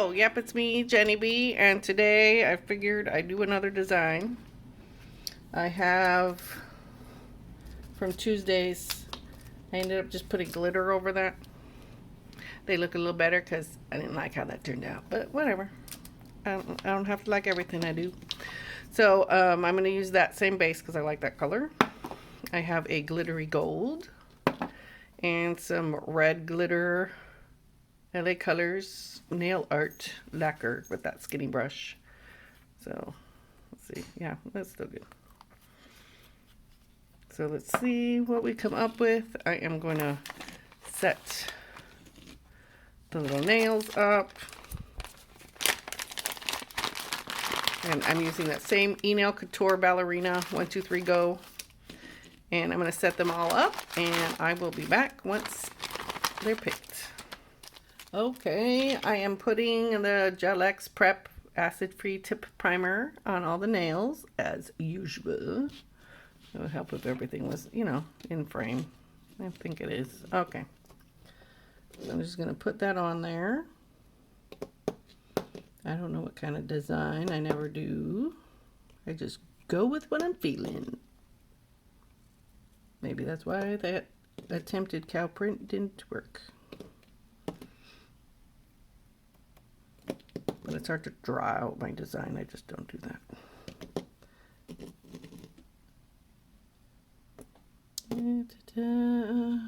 Hello, yep, it's me, Jenny B, and today I figured I'd do another design. I have from Tuesdays, I ended up just putting glitter over that. They look a little better because I didn't like how that turned out, but whatever. I don't have to like everything I do. So I'm going to use that same base because I like that color. I have a glittery gold and some red glitter LA Colors nail art lacquer with that skinny brush. So let's see. Yeah, that's still good. So let's see what we come up with. I am going to set the little nails up. And I'm using that same E-Nail Couture Ballerina 1, 2, 3, go. And I'm going to set them all up and I will be back once they're picked. Okay, I am putting the Gel-X Prep acid-free tip primer on all the nails as usual. It would help if everything was, you know, in frame. I think it is. Okay. So I'm just going to put that on there. I don't know what kind of design. I never do. I just go with what I'm feeling. Maybe that's why that attempted cow print didn't work. But it's hard to draw out my design. I just don't do that. Da-da-da.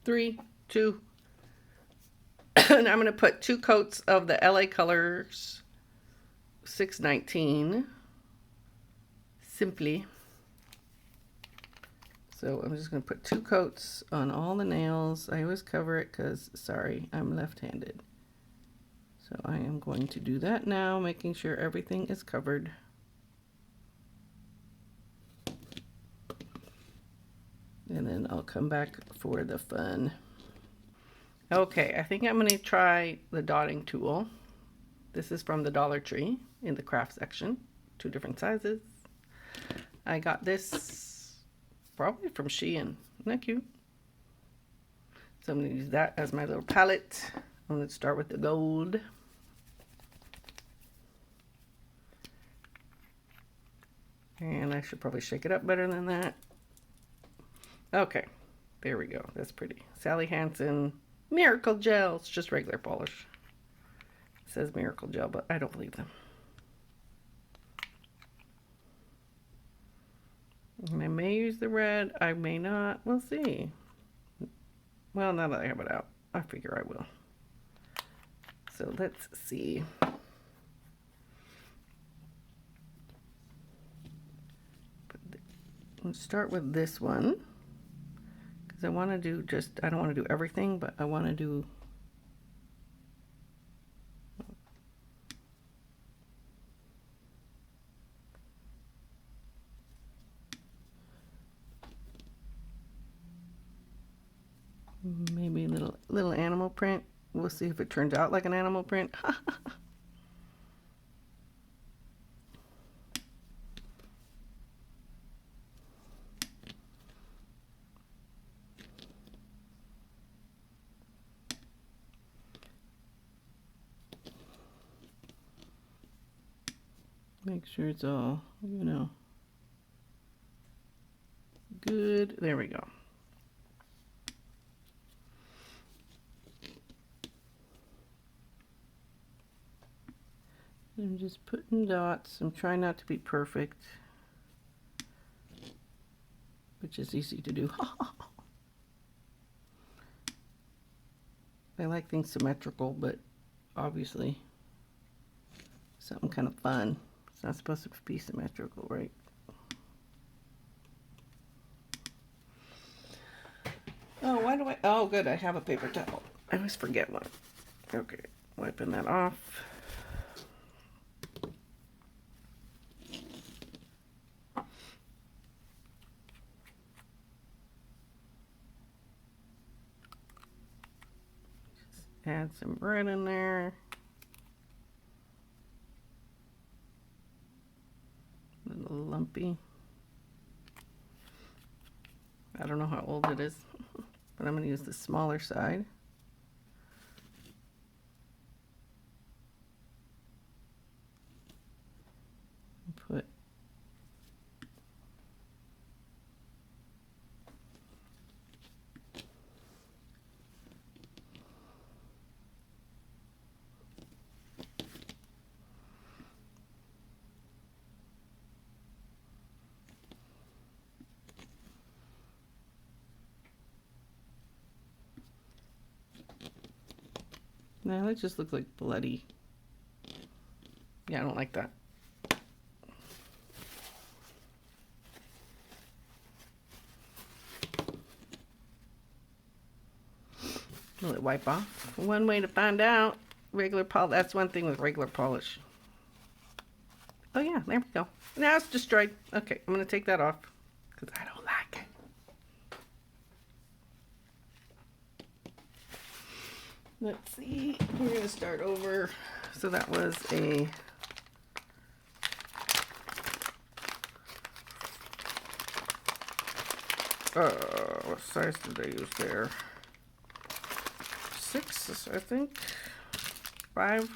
3, 2, and I'm going to put 2 coats of the LA Colors 619 Simply. So I'm just going to put 2 coats on all the nails. I always cover it because, sorry, I'm left-handed. So I am going to do that now, making sure everything is covered. And then I'll come back for the fun. Okay, I think I'm going to try the dotting tool. This is from the Dollar Tree in the craft section. 2 different sizes. I got this probably from Shein. Isn't that cute? So I'm going to use that as my little palette. I'm going to start with the gold. And I should probably shake it up better than that. Okay, there we go. That's pretty. Sally Hansen Miracle Gel. It's just regular polish. It says Miracle Gel, but I don't believe them. And I may use the red. I may not. We'll see. Well, now that I have it out, I figure I will. So let's see. Let's start with this one. Because I want to do just, I don't want to do everything, but I want to do maybe a little animal print. We'll see if it turns out like an animal print. Make sure it's all, you know, good. There we go. I'm just putting dots. I'm trying not to be perfect, which is easy to do. I like things symmetrical, but obviously something kind of fun. It's not supposed to be symmetrical, right? Oh, why do I? Oh, good. I have a paper towel. I always forget one. Okay, wiping that off. Add some red in there. A little lumpy. I don't know how old it is, but I'm going to use the smaller side. Put no, that just looks like bloody. Yeah, I don't like that. Will it wipe off? One way to find out. Regular polish. That's one thing with regular polish. Oh yeah, there we go. Now it's destroyed. Okay, I'm going to take that off because I don't like it. Let's see. We're going to start over. So that was a what size did I use there? 6, I think. 5.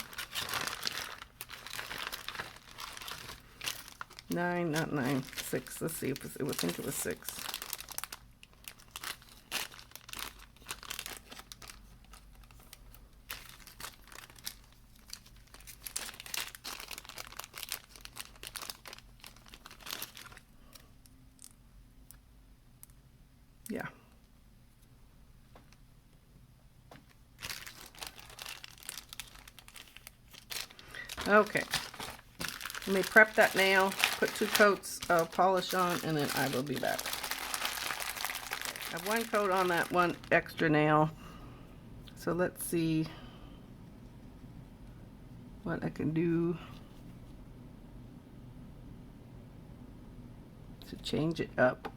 9, not 9. 6. Let's see if it was, I think it was 6. Yeah. Okay. Let me prep that nail, put 2 coats of polish on, and then I will be back. I have 1 coat on that one extra nail. So let's see what I can do to change it up.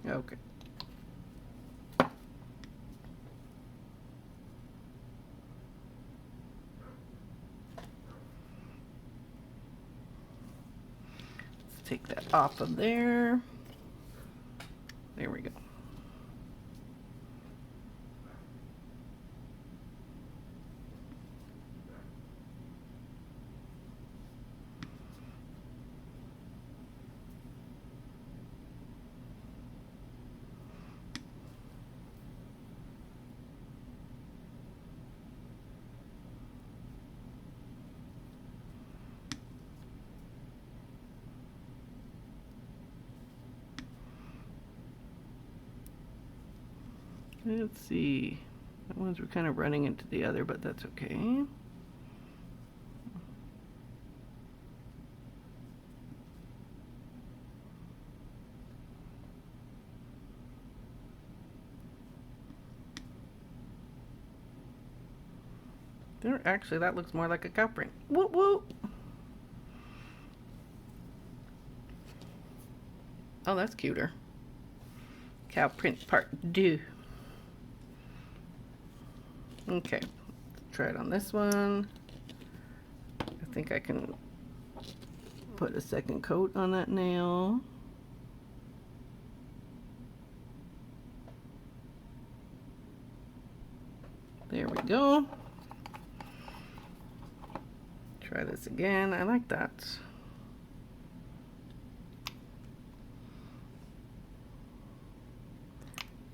Okay. Let's take that off of there. There we go. Let's see. That one's we're kind of running into the other, but that's okay. There, actually, that looks more like a cow print. Whoop whoop. Oh, that's cuter. Cow print part 2. Okay, try it on this one. I think I can put a 2nd coat on that nail. There we go. Try this again. I like that.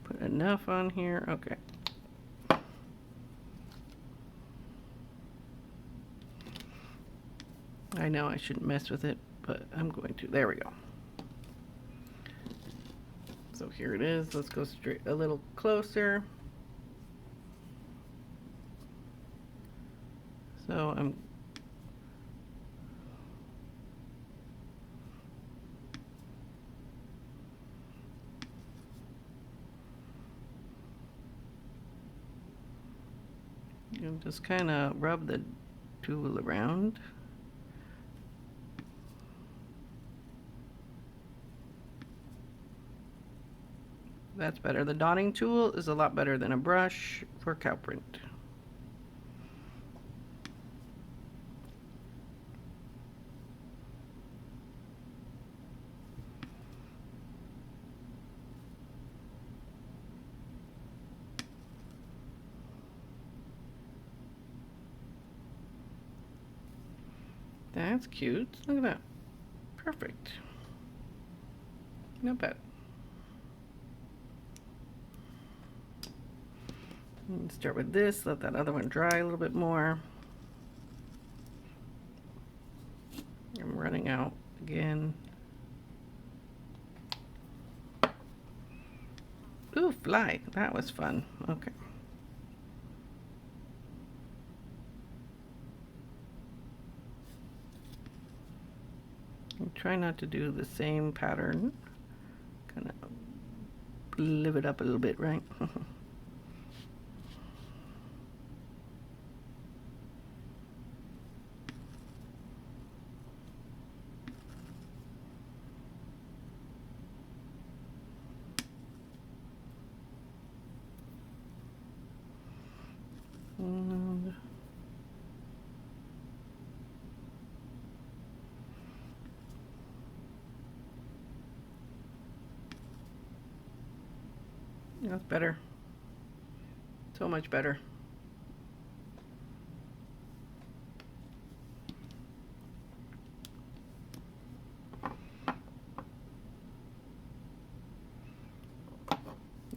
Put enough on here. Okay. I know I shouldn't mess with it, but I'm going to. There we go. So here it is. Let's go straight a little closer. So I'm just kind of rub the tool around. That's better. The dotting tool is a lot better than a brush for cow print. That's cute. Look at that. Perfect. Not bad. Start with this, let that other one dry a little bit more. I'm running out again. Ooh, fly. That was fun. Okay. Try not to do the same pattern. Kind of live it up a little bit, right? And that's better. So much better.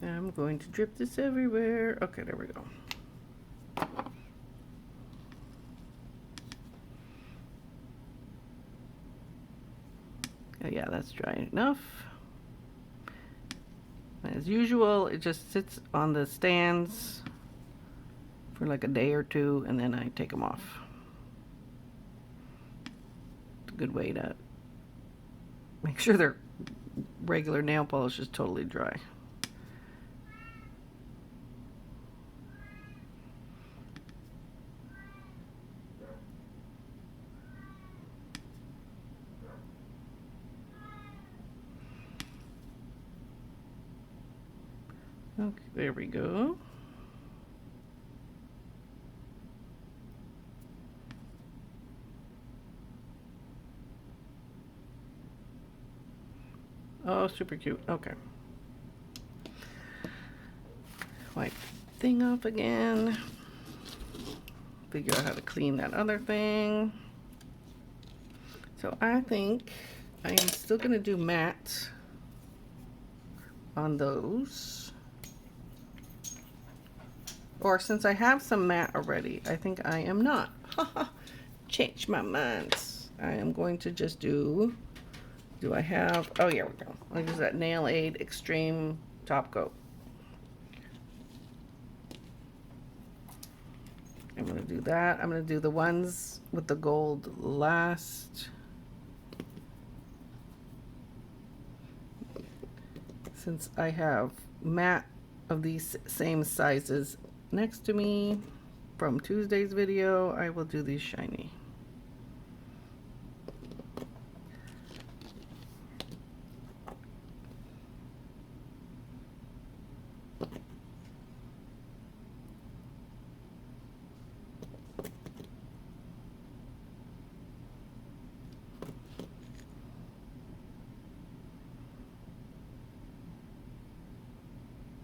I'm going to drip this everywhere. Okay, there we go. Oh, yeah, that's dry enough. As usual, it just sits on the stands for like a day or two, and then I take them off. It's a good way to make sure their regular nail polish is totally dry. Okay, there we go. Oh, super cute. Okay. Wipe the thing off again. Figure out how to clean that other thing. So I think I am still going to do matte on those. Or since I have some matte already, I think I am not. Change my mind. I am going to just do I have, oh yeah, we go. I'll use that Nail Aid Extreme Top Coat. I'm going to do that. I'm going to do the ones with the gold last. Since I have matte of these same sizes next to me from Tuesday's video, I will do these shiny.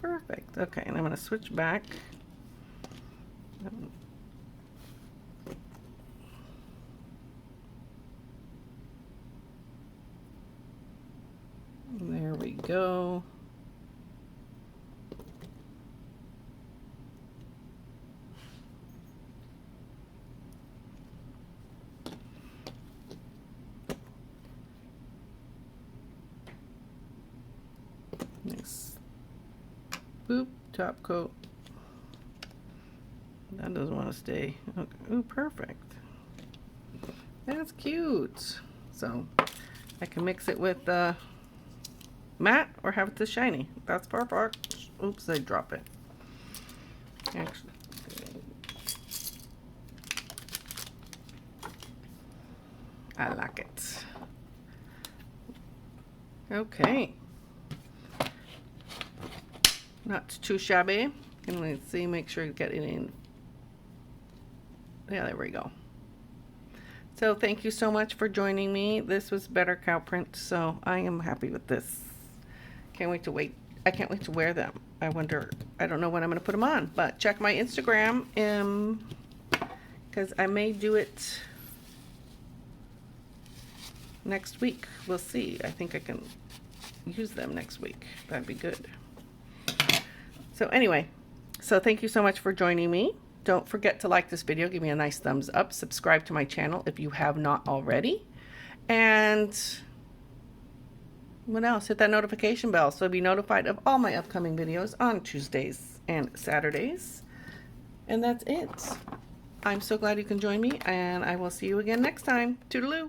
Perfect. Okay, and I'm going to switch back. There we go. Nice. Boop, top coat. That doesn't want to stay. Okay. Ooh, perfect. That's cute. So I can mix it with matte or have it this shiny. That's perfect. Oops, I drop it. Actually, I like it. not too shabby. And let's see, make sure to get it in. Yeah, there we go. So thank you so much for joining me. This was better cow print, so I am happy with this. Can't wait to wait. I can't wait to wear them. I wonder, I don't know when I'm going to put them on, but check my Instagram because I may do it next week. We'll see. I think I can use them next week. That'd be good. So anyway, so thank you so much for joining me. Don't forget to like this video, give me a nice thumbs up, subscribe to my channel if you have not already, and what else? Hit that notification bell so you'll be notified of all my upcoming videos on Tuesdays and Saturdays. And that's it. I'm so glad you can join me, and I will see you again next time. Toodaloo!